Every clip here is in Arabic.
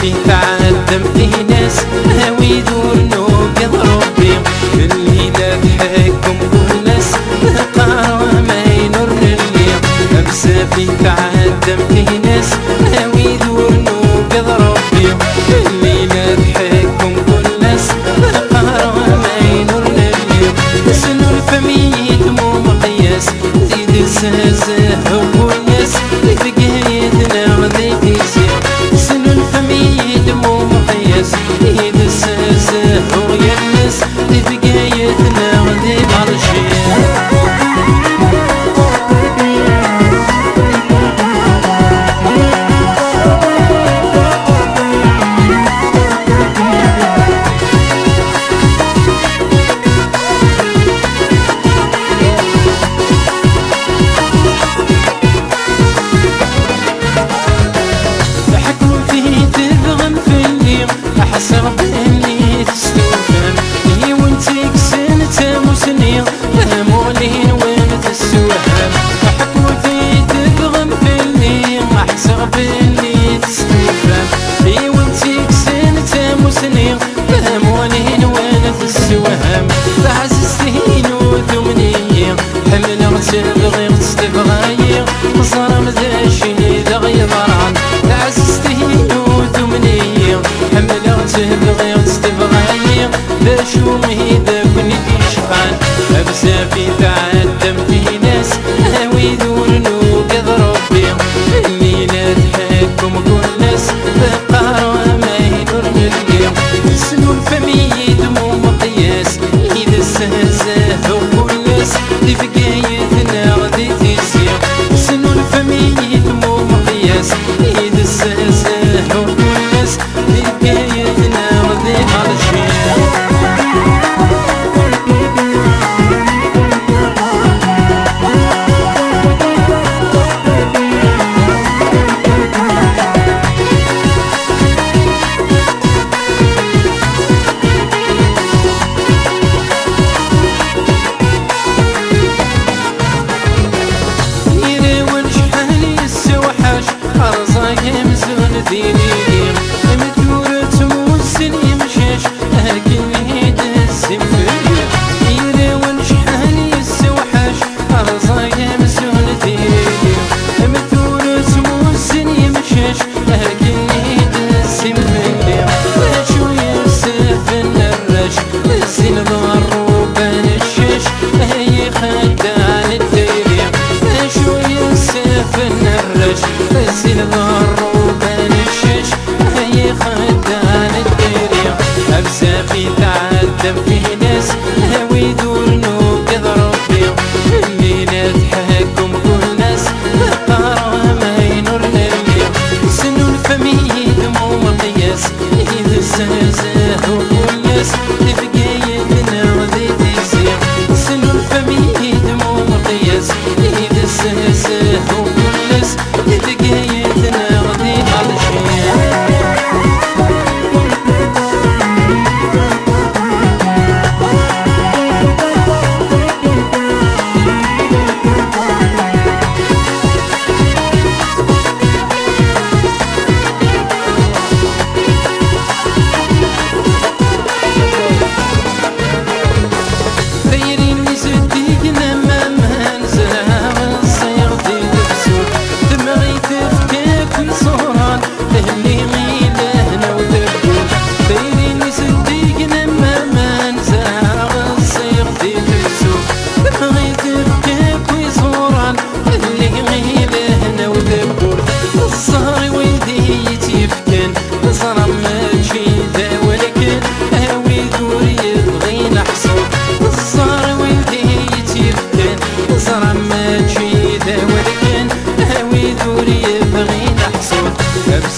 بزافي تعلم في ناس هاوي دورنو قد ربي الليلة تحكم كل ناس قاروا ما ينور الليل بزافي تعلم في ناس هاوي دورنو قد ربي الليلة تحكم كل ناس قاروا ما ينور الليل سنو الفمي دمو مقياس زيد السازه وكل ناس بقايتنا غادي تيسير سنو الفمي دمو مقياس زيد السازه ويا الناس بقايتنا غادي ترشير حسب اللي تستوفن هي وانتك سنة مسنين مولين وين تسوهم حكوا في تبغم في اللي حسب اللي تستوفن هي وانتك سنة مسنين مولين وين تسوهم عززتين وثمنين حمل تبغي تستبغي صار مداشي دغي ضران عززتين وثمنين حمل تبغي وتستبغي باشو مهيدا كوني تيشقان بزافي تعلم في ناس هاوي دورنو قد ربي الليلة تحكم كل ناس بقاروا ما ينور اليوم سنو الفمي دمو مقياس إذا السهزة وكل ناس بقايتنا غادي تيسير سنو الفمي دمو مقياس إذا السهزة وكل ناس بقايتنا غادي ترشير ديني مدورة موسن يمشيش هاكل يدس مفير يري ونشحاني السوحاش أرزاق مسون ديني مدورة موسن يمشيش هاكل يدس مفير شو يوسف النراش الزين ضروبان الشيش هي خدان الديري شو يوسف النراش الزين ضروبان خدان الديريا بزافي تعلم في ناس هاوي دورنو قد ربي الليلة تحكم كل ناس قاروا ما ينور الليل سنو الفمي دمو مقياس إذا السهزة وكل ناس بقايتنا غادي تيسير سنو الفمي دمو مقياس إذا السهزة وكل ناس بقايتنا غادي ترشير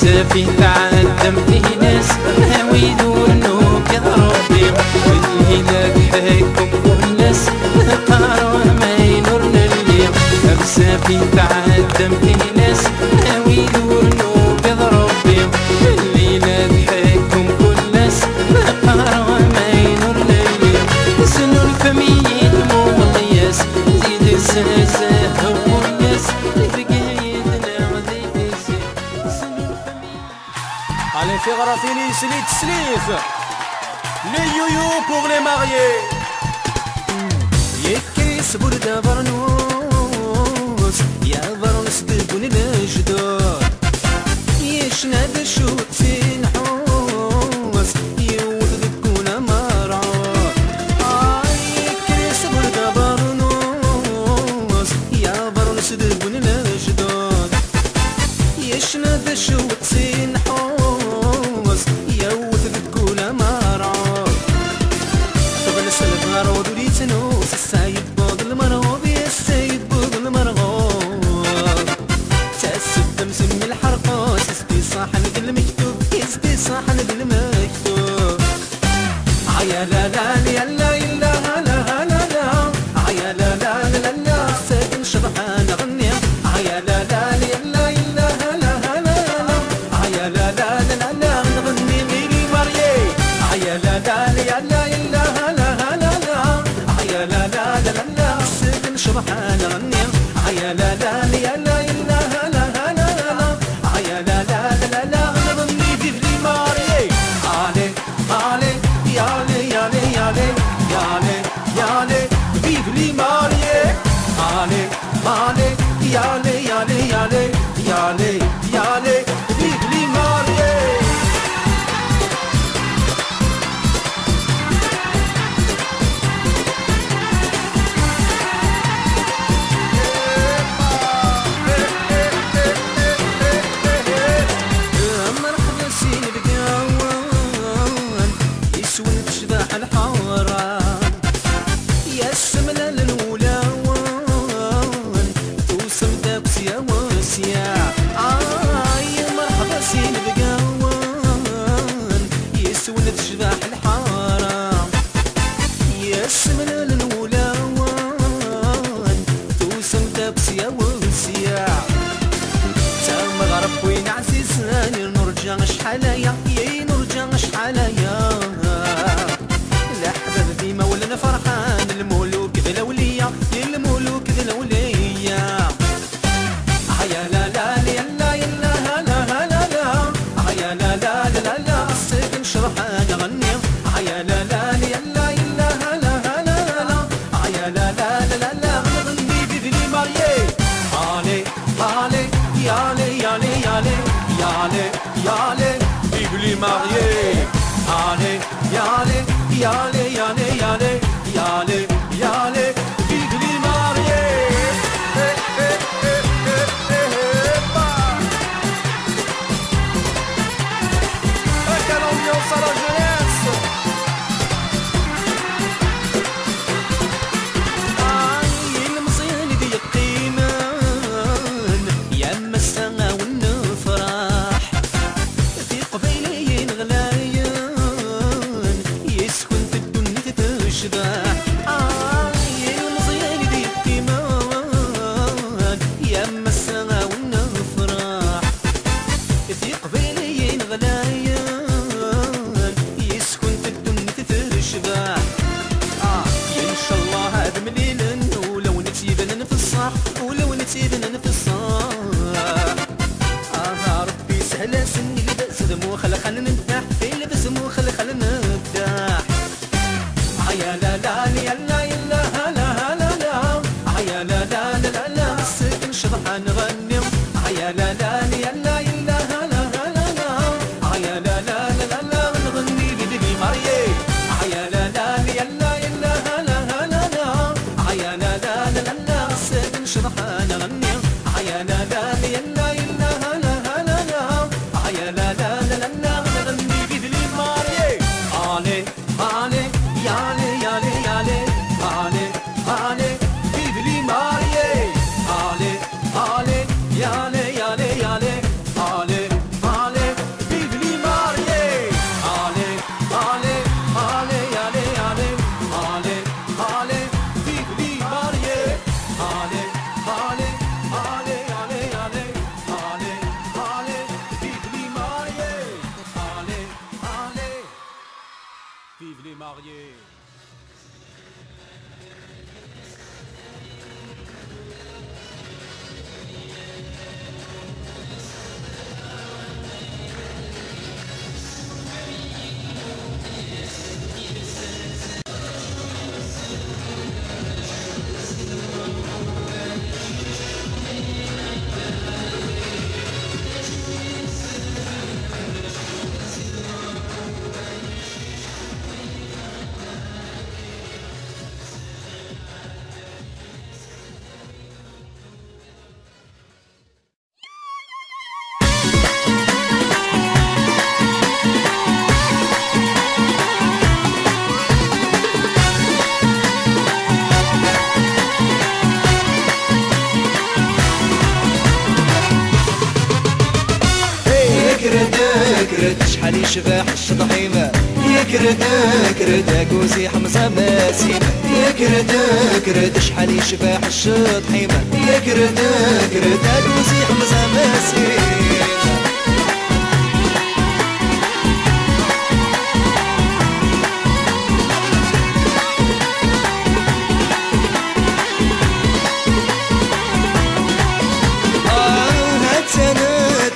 بزافي تعلم في ناس هاوي دورنو قد ربي والليلة تحكم كل ناس قاروا ما ينور الليل بزافي تعلم في ناس هاوي دورنو قد ربي والليلة تحكم كل ناس قاروا ما ينور الليل سنو الفمي دمو مقياس زيد السهزة وكل ناس بقايتنا غادي تيسير Allez, Ferrari. Paraphélis, Slit, Slif. Les yo-yo pour les mariés. يكيس برده برنوس يا برنس دبون الجدود يشناد الشوط في نحوس يوث ذكونا مرعود يكيس برده برنوس يا برنس دبون الجدود يشناد الشوط في نحوس يوث ذكونا مرعود قبل سلف مرعود وليتنوس السيد بود المرغوب يا السيد بود المرغوب تأسف مسمي الحرقوس يسدي صاحن بالمكتوب يسدي صاحن بالمكتوب عيا لا لا يا لا إلا لا لا لا عيا لا لا لا لا ساكن شبحان غني عيا لا لا يا لا إلا لا لا لا عيا لا لا لا لا نغني ميلي ماريي عيا لا لا يا لا إلا لا لا لا عيا لا لا لا لا ساكن شبحان غني عيا لا لا يا لا إلا لا لا لا عيا لا لا لا لا نغني بيفلي ماريي علي علي يا لي يا لي يا لي يا لي يا لي بيفلي ماريي علي علي يا لي يا لي يا لي يا لي يا لي بيفلي ماريي مرحبا سيدي بقاوان يسود شباح الحوران يا السمنة للولاوان توسم دابس يا واسيا يا مرحبا سيدي بقاوان يسود شباح الحوران يا السمنة للولاوان توسم دابس يا واسيا تم غرب وين عزيزاني نرجع شحاليا يا نرجع شحاليا لا حباب ديما ولنا فرحان المولوك ذا الاولية المولوك ذا الاولية عيا لا لا لا لا لا لا لا لا عيا لا لا لا لا السجن شرحان غني عيا لا لا لا لا لا لا لا لا عيا لا لا لا لا نغني بذلي ماريي علي علي يا لي يا لي يا لي يا لي يا لي بيبلي ماريي allez, allez, allez, allez, allez, allez, allez, vive les mariés. Quelle ambiance à la jeunesse. المصير دي القيمان يا مسنا والنفرح في قبيلين غلايان يسكن في الدنيا تشبح المصير دي القيمان يا مسنا والنفرح في قبيلين غلايان يسكن في الدنيا تشبح إن شاء الله هذا مليل ولو نتيبنا في الصح ولو نتيبنا في الصح ربي سهلا سني لبس دمو خلق نفتح في لبس مو خلق نفتح عيا لا لا لا لا لا لا لا لا عيا لا لا لا لا السكن شبحان غني عيا لا لا لا لا لا لا لا لا عيا لا لا لا لا نغني بدي ماريي عيا لا لا لا لا عيا لا لا لا لا السجن شرحان غني عيا لا لا لا لا لا لا عيا لا لا لا لا نغني بذلي ماريي علي علي يا لي يا لي يا لي علي علي بذلي ماريي علي علي يا لي يا لي يا لي علي علي بذلي ماريي علي علي علي يا لي يا لي علي علي بذلي ماريي علي علي علي علي علي علي علي بذلي ماريي علي علي vive les mariés. يشبح الشطحيمة يكردك ردك وزي حمزة ماسين يكردك رد شحال يشبح الشطحيمة يكردك ردك وزي حمزة ماسين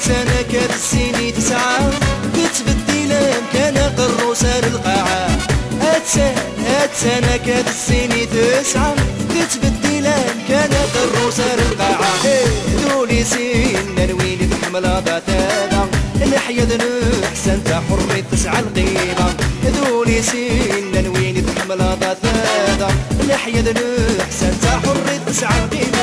سنة كانت السيني تسعة تتبدل كان قروسة للقاعة هات سنة كانت السيني تسعة تتبدل كان قروسة للقاعة ذولي سين الويل تحمل ضاتانا الحياة نحسن تحري تسعى القيمة ذولي سين الويل تحمل ضاتانا الحياة نحسن تحري تسعى القيمة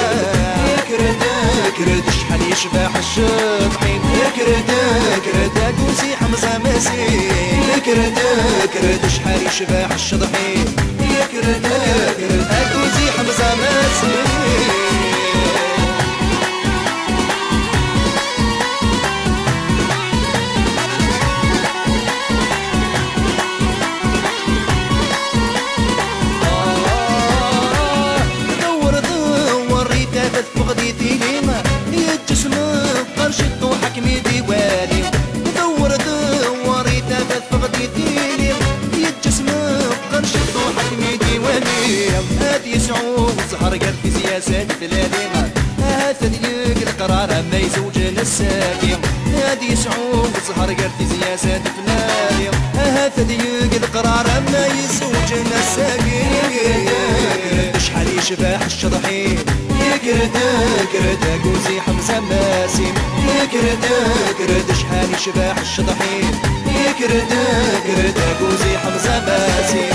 يكرد شحال يشبح الشطحين يكردك ردك وزي حمزة ماسين يكردك شحال يشبح الشطحين يكردك ردك وزي حمزة ماسين فقديتي ليما يتجسم قرش الضوحك ميدي والي دور يتابت فقديتي ليما يتجسم قرش الضوحك ميدي والي هاد يسعود زهر قال في سياسات بلاديما هذا ديك القرار ما يزوجنا الساكي هاد يسعود زهر قال في سياسات بلاديما هذا ديك القرار ما يزوجنا الساكي شحال يشبح الشطحين يكردك ردك وزي حمزة ماسين يكردك رد شحال يشبح الشطحين يكردك ردك وزي حمزة ماسين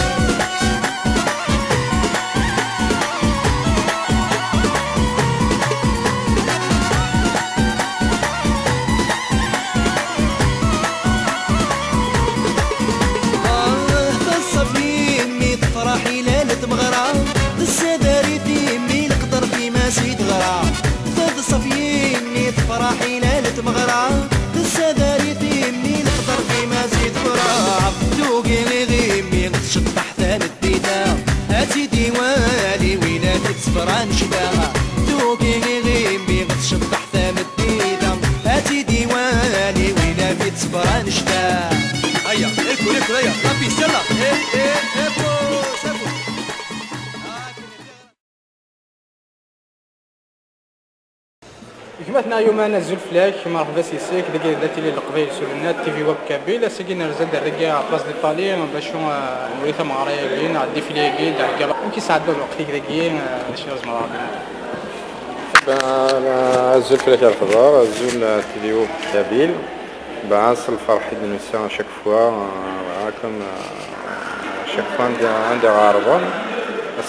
فالصفين ميت فرحي ليلة مغرى السداري في ميل قدر في ماسيد غرا ثاد صفيين ميت فرحي ليلة مغرى السداري في ميل قدر في ماسيد غرا دوقي غيمي تشطح ثان الديدا هاتي ديوالي ويناتك صفران شداها دوقي غيمي تشطح ثان الديدا هاتي ديوالي ويناتك صفران شداها هيا الكل هيا ربي سلا كما يومنا زول فلاك مرحبا سيسيك دقيق داتي لي القبيل سولنا تي في ويب كابيل ساكين رزاد الرقاع بلاص دي طالي باش نوريثا مغاريا كاين عندي فيلي كاين داك كي ساعدوا الوقت كاين شي رزم رابين زول فلاك الخضار زول تي في ويب كابيل بعاصل فرحي دنسيان شاك فوا معاكم شاك فوا عندي غاربون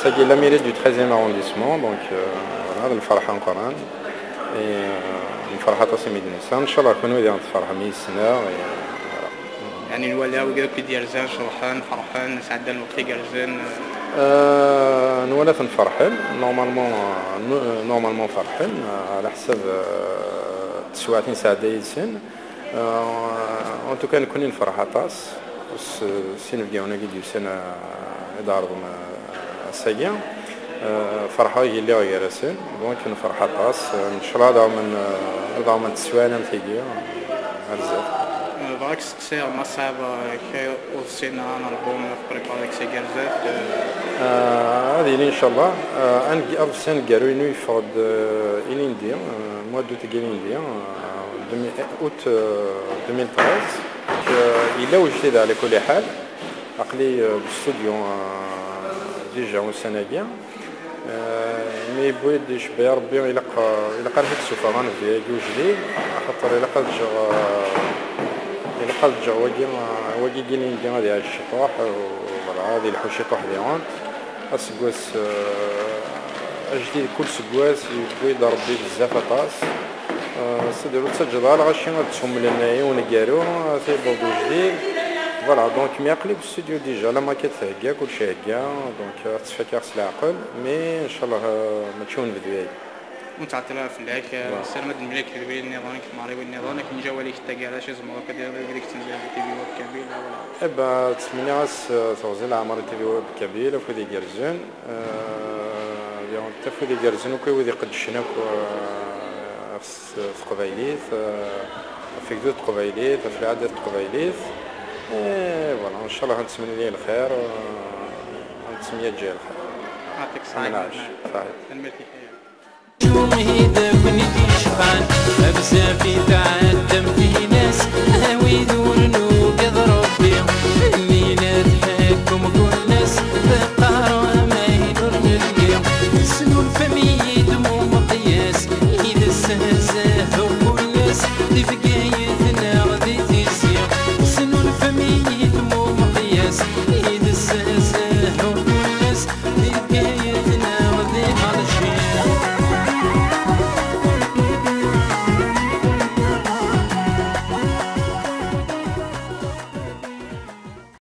ساكي لا ميري دو 13 arrondissement دونك هذا الفرحه نقران فرحة تصميم النساء إن شاء الله كونوا إذا فرحة مية سنة يعني نولي وقت ديال زان شرحان فرحان سعدان الوقت جالزان نولي نفرحل نورمالمون فرحل على حسب 39 ساعة دايسين أنتو كان كوني نفرحة طاس السين في جاونا قد يسنة إدارة الساقية فرحة اللي غير راسين ممكن فرحة طاس إن شاء الله هذا من تسوالم تيجي هرزات. باك سير ما صعب كي وصلنا أنا البوم بريباريك سي جرزات. هذه إن شاء الله أنا أربع سنين جاروني يفرض إلين ديا موا دوت جالين ديا أوت 2013 إلا وجدت على كل حال عقلي بالاستوديو ديجا والسنة مي بغيت يشبه ربي إلا قال هاد السفران في جوجلي خاطر إلا قال جا واجي جيلين ديال هذه الشطوح ولا هذه الحشيطوح ديالهم السكواس جديد كل سكواس يبغي يضرب بيه بزاف طاس سديرو تسجل غاشي غتسهم لنا ونقارو سي بوردو جديد فوالا دونك ميقلب الاستوديو ديجا لا ماكيت هكا كلشي هكا دونك تفكر العقل مي ان شاء الله ما تشون فيديو وتعطيها فلاك السلامة الملك البين نظامك ماري والنظامك من جواليك تاقي على شي زمرة كدير ديك تنزل في تي في واب كابيل ولا ابا تسميني غاس توزيل عمر تي في واب كابيل وفودي كرزون حتى فودي كرزون وكي قد شناك في قبايليت في كدود قبايليت في العادات قبايليت فوالا ان شاء الله غنتسمى ليه الخير غنتسمى تجي الخير يعطيك الصحة صحيح الملك يومي دفني شفان بزافي تعدم في ناس هاوي دور نوق يضرب بيهم الليلة تحكم كل ناس بقارو ما يدور نلقيهم سنون فمي دموم قياس إذا السهزان